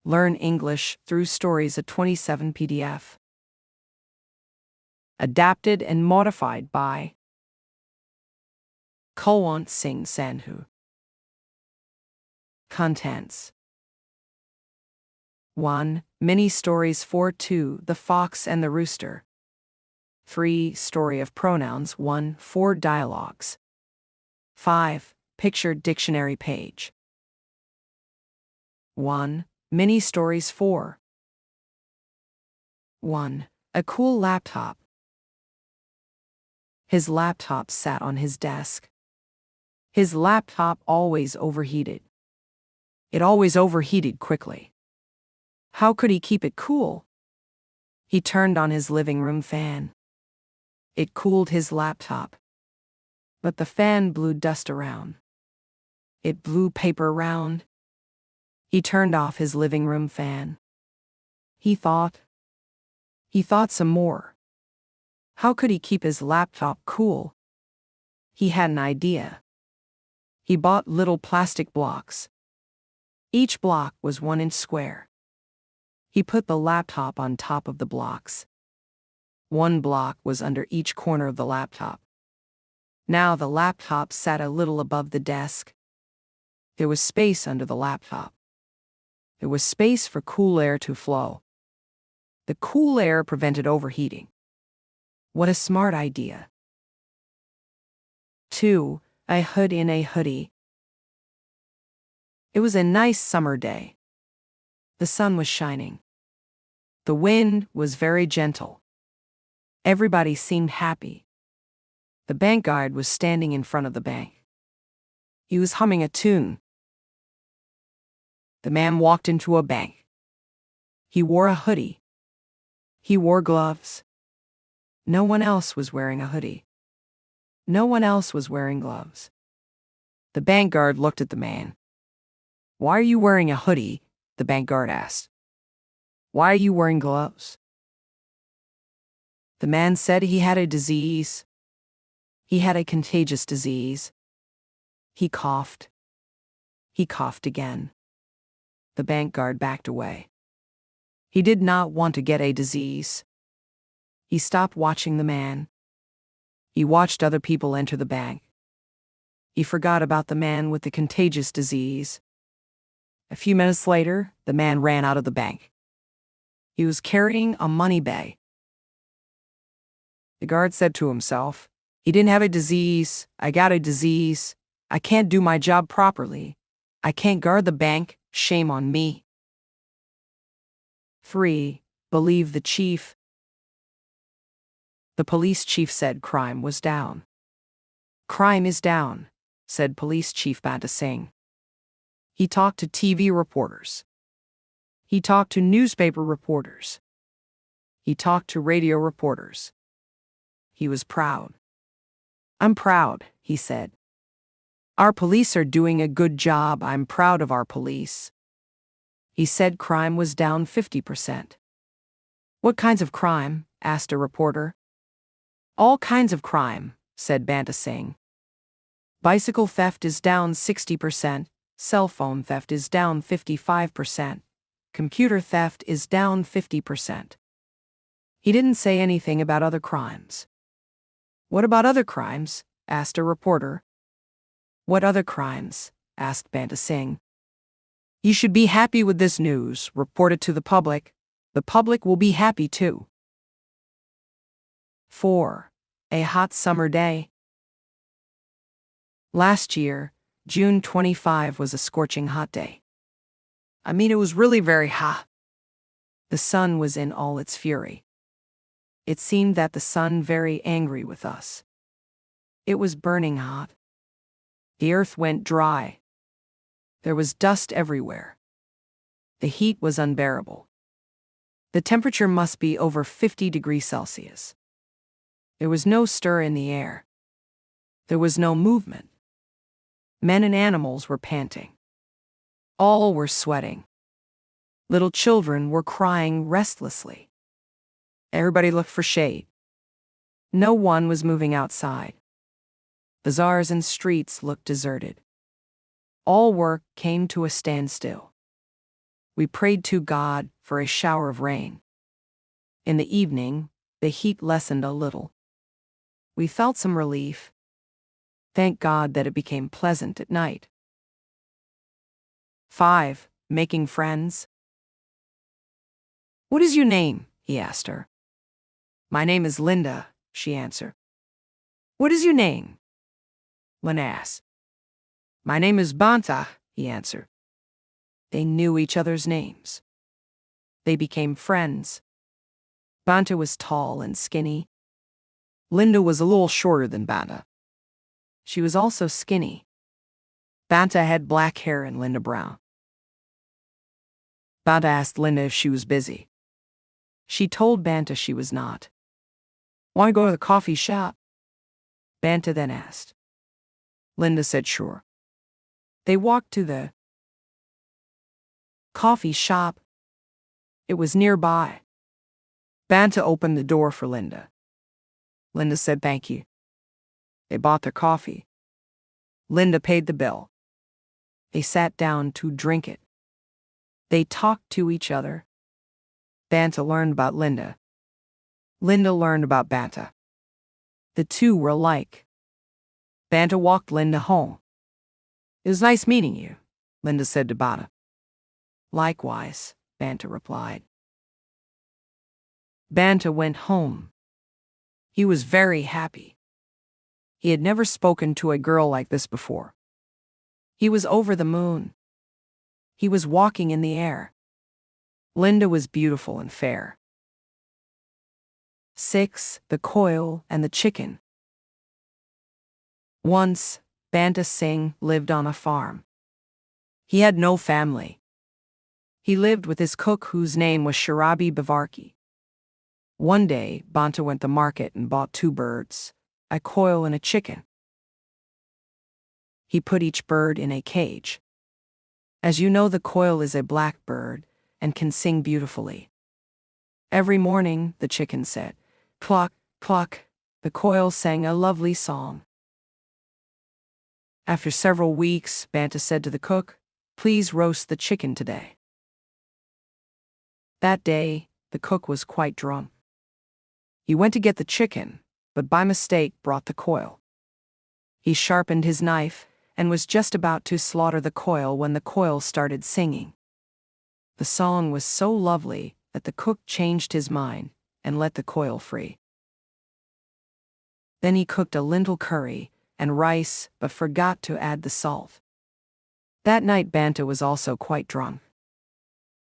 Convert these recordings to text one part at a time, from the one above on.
Learn English through stories A27 PDF. Adapted and modified by Kulwant Singh Sandhu. Contents: 1. Mini stories 4. 2. The Fox and the Rooster. 3. Story of pronouns 1. 4 dialogues. 5. Pictured dictionary page. 1. Mini stories 4. 1. A cool laptop. His laptop sat on his desk. His laptop always overheated. It always overheated quickly. How could he keep it cool? He turned on his living room fan. It cooled his laptop. But the fan blew dust around. It blew paper around. He turned off his living room fan. He thought. He thought some more. How could he keep his laptop cool? He had an idea. He bought little plastic blocks. Each block was 1 inch square. He put the laptop on top of the blocks. 1 block was under each corner of the laptop. Now the laptop sat a little above the desk. There was space under the laptop. There was space for cool air to flow. The cool air prevented overheating. What a smart idea. 2. A hood in a hoodie. It was a nice summer day. The sun was shining. The wind was very gentle. Everybody seemed happy. The bank guard was standing in front of the bank. He was humming a tune. The man walked into a bank. He wore a hoodie. He wore gloves. No one else was wearing a hoodie. No one else was wearing gloves. The bank guard looked at the man. "Why are you wearing a hoodie?" the bank guard asked. "Why are you wearing gloves?" The man said he had a disease. He had a contagious disease. He coughed. He coughed again. The bank guard backed away. He did not want to get a disease. He stopped watching the man. He watched other people enter the bank. He forgot about the man with the contagious disease. A few minutes later, the man ran out of the bank. He was carrying a money bag. The guard said to himself, "He didn't have a disease. I got a disease. I can't do my job properly. I can't guard the bank. Shame on me." 3. Believe the chief. The police chief said crime was down. "Crime is down," said Police Chief Banta Singh. He talked to TV reporters. He talked to newspaper reporters. He talked to radio reporters. He was proud. "I'm proud," he said. "Our police are doing a good job. I'm proud of our police." He said crime was down 50%. "What kinds of crime?" asked a reporter. "All kinds of crime," said Banta Singh. "Bicycle theft is down 60%, cell phone theft is down 55%, computer theft is down 50%. He didn't say anything about other crimes. "What about other crimes?" asked a reporter. "What other crimes?" asked Banta Singh. "You should be happy with this news. Report it to the public. The public will be happy too." 4. A hot summer day. Last year, June 25 was a scorching hot day. I mean, it was really very hot. The sun was in all its fury. It seemed that the sun very angry with us. It was burning hot. The earth went dry. There was dust everywhere. The heat was unbearable. The temperature must be over 50 degrees Celsius. There was no stir in the air. There was no movement. Men and animals were panting. All were sweating. Little children were crying restlessly. Everybody looked for shade. No one was moving outside. Bazaars and streets looked deserted. All work came to a standstill. We prayed to God for a shower of rain. In the evening, the heat lessened a little. We felt some relief. Thank God that it became pleasant at night. 5. Making friends. "What is your name?" he asked her. "My name is Linda," she answered. "What is your name?" Linda asked. "My name is Banta," he answered. They knew each other's names. They became friends. Banta was tall and skinny. Linda was a little shorter than Banta. She was also skinny. Banta had black hair and Linda brown. Banta asked Linda if she was busy. She told Banta she was not. "Want to go to the coffee shop?" Banta then asked. Linda said sure. They walked to the coffee shop. It was nearby. Banta opened the door for Linda. Linda said thank you. They bought their coffee. Linda paid the bill. They sat down to drink it. They talked to each other. Banta learned about Linda. Linda learned about Banta. The two were alike. Banta walked Linda home. "It was nice meeting you," Linda said to Banta. "Likewise," Banta replied. Banta went home. He was very happy. He had never spoken to a girl like this before. He was over the moon. He was walking in the air. Linda was beautiful and fair. 6. The Coil and the Chicken. Once, Banta Singh lived on a farm. He had no family. He lived with his cook whose name was Sharabi Bavarki. One day, Banta went to market and bought 2 birds, a coil and a chicken. He put each bird in a cage. As you know, the coil is a black bird and can sing beautifully. Every morning, the chicken said, "Cluck, cluck." The coil sang a lovely song. After several weeks, Banta said to the cook, "Please roast the chicken today." That day, the cook was quite drunk. He went to get the chicken, but by mistake brought the coil. He sharpened his knife and was just about to slaughter the coil when the coil started singing. The song was so lovely that the cook changed his mind and let the coil free. Then he cooked a lentil curry and rice but forgot to add the salt. That night Banta was also quite drunk.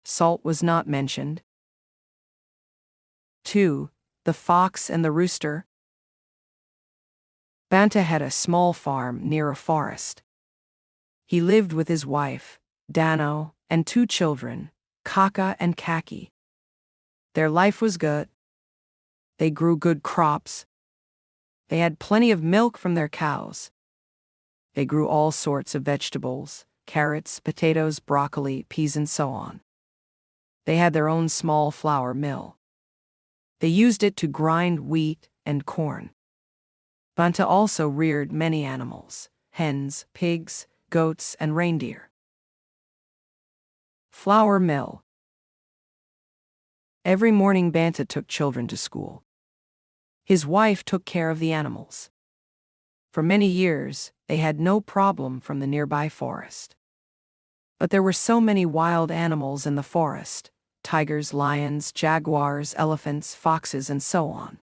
Salt was not mentioned. 2. The Fox and the Rooster. Banta had a small farm near a forest. He lived with his wife, Dano, and 2 children, Kaka and Kaki. Their life was good. They grew good crops. They had plenty of milk from their cows. They grew all sorts of vegetables, carrots, potatoes, broccoli, peas, and so on. They had their own small flour mill. They used it to grind wheat and corn. Banta also reared many animals, hens, pigs, goats, and reindeer. Flour mill. Every morning Banta took children to school. His wife took care of the animals. For many years, they had no problem from the nearby forest. But there were so many wild animals in the forest: tigers, lions, jaguars, elephants, foxes, and so on.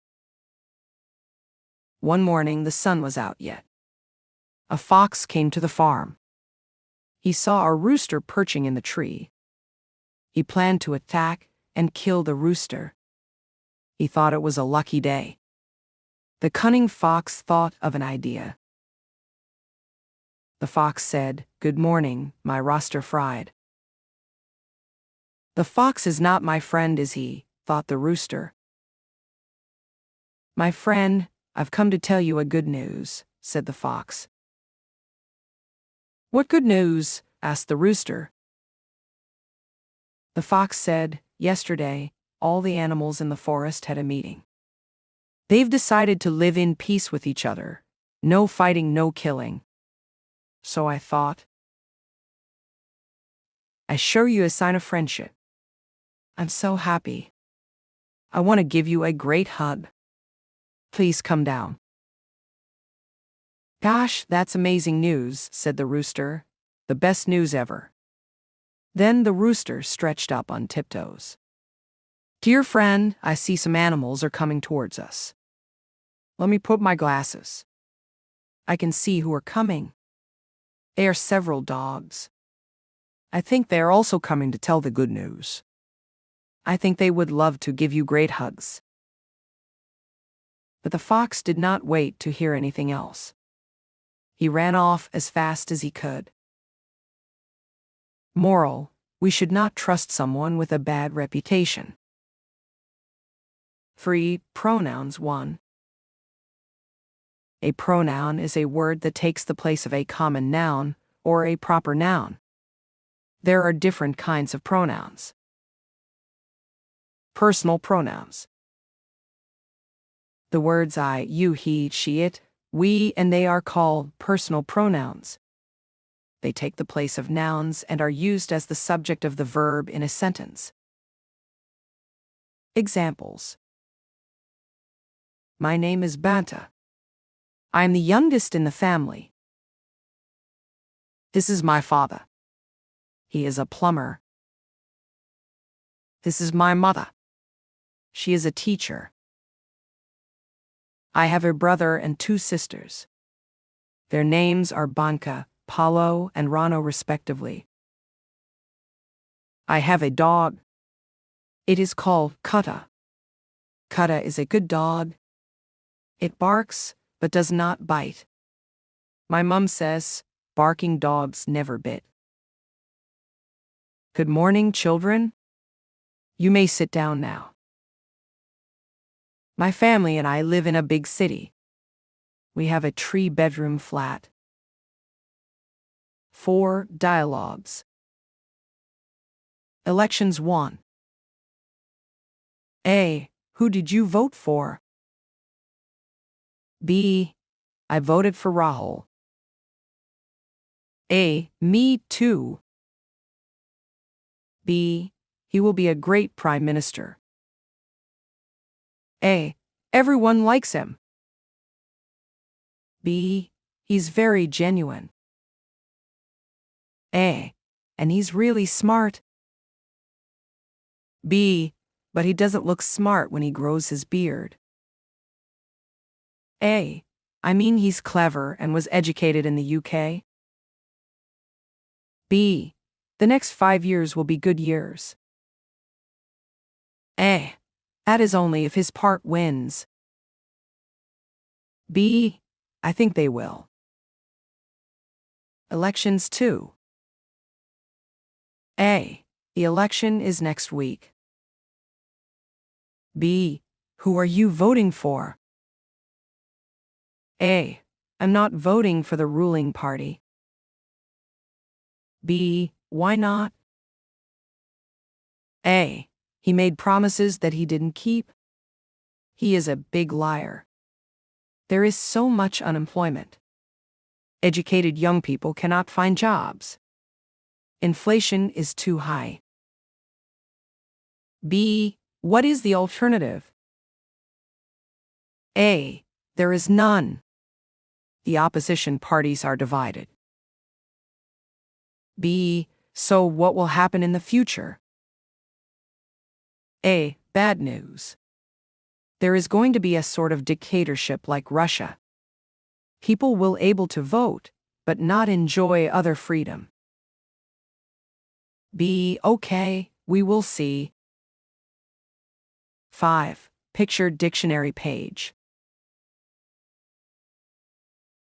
One morning the sun was out yet. A fox came to the farm. He saw a rooster perching in the tree. He planned to attack and kill the rooster. He thought it was a lucky day. The cunning fox thought of an idea. The fox said, "Good morning, my rooster fried." "The fox is not my friend, is he?" thought the rooster. "My friend, I've come to tell you a good news," said the fox. "What good news?" asked the rooster. The fox said, "Yesterday, all the animals in the forest had a meeting. They've decided to live in peace with each other. No fighting, no killing. So I thought, I show you a sign of friendship. I'm so happy. I want to give you a great hug. Please come down. Gosh, that's amazing news, said the rooster. The best news ever. Then the rooster stretched up on tiptoes. Dear friend, I see some animals are coming towards us. Let me put my glasses. I can see who are coming. They are several dogs. I think they are also coming to tell the good news. I think they would love to give you great hugs. But the fox did not wait to hear anything else. He ran off as fast as he could. Moral: we should not trust someone with a bad reputation. 3. Pronouns 1. A pronoun is a word that takes the place of a common noun or a proper noun. There are different kinds of pronouns. Personal pronouns. The words I, you, he, she, it, we, and they are called personal pronouns. They take the place of nouns and are used as the subject of the verb in a sentence. Examples. My name is Banta. I am the youngest in the family. This is my father. He is a plumber. This is my mother. She is a teacher. I have a brother and 2 sisters. Their names are Banka, Paulo, and Rano respectively. I have a dog. It is called Kutta. Kutta is a good dog. It barks, but does not bite. My mum says, barking dogs never bit. Good morning, children. You may sit down now. My family and I live in a big city. We have a 3-bedroom flat. 4. Dialogues. Elections 1. A. Who did you vote for? B. I voted for Rahul. A. Me too. B. He will be a great prime minister. A. Everyone likes him. B. He's very genuine. A. And he's really smart. B. But he doesn't look smart when he grows his beard. A. I mean he's clever and was educated in the UK. B. The next 5 years will be good years. A. That is only if his part wins. B. I think they will. Elections 2. A. The election is next week. B. Who are you voting for? A. I'm not voting for the ruling party. B. Why not? A. He made promises that he didn't keep. He is a big liar. There is so much unemployment. Educated young people cannot find jobs. Inflation is too high. B. What is the alternative? A. There is none. The opposition parties are divided. B. So what will happen in the future? A. Bad news. There is going to be a sort of dictatorship like Russia. People will able to vote, but not enjoy other freedom. B. Okay, we will see. 5. Picture dictionary page.